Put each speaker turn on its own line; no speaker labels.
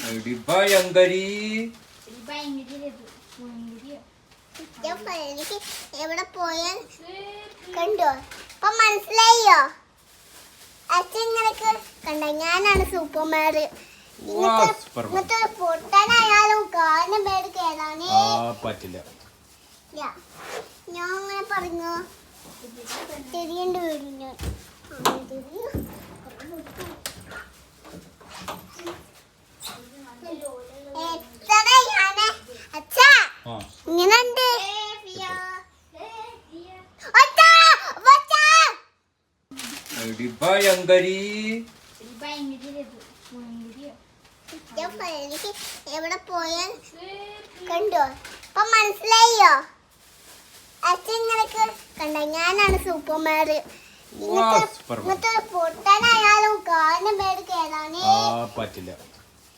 ഭയങ്കരി
എവിടെ പോയാൽ കണ്ടോ? അപ്പൊ മനസ്സിലായോ? അച്ഛൻ നിനക്ക് കണ്ട ഞാനാണ് സൂപ്പർമാൻ. ഇന്നത്തെ പൊട്ടാനായാലും കാലിന് പേര് കേറാനേ
പറ്റില്ല.
ഞാൻ അങ്ങനെ പറഞ്ഞു തിരിയേണ്ടി വരും. ഞാൻ അച്ഛാ ഇങ്ങനെയുണ്ട്.
ഭയങ്കരി
എവിടെ പോയാൽ കണ്ടോ? അപ്പൊ മനസ്സിലായോ? അച്ഛൻ നിനക്ക് കണ്ട ഞാനാണ് സൂപ്പർമാൻ. ഇന്നത്തെ പൊട്ടാനായാലും കാലിന് പേര് കേറാനേ
പറ്റില്ല.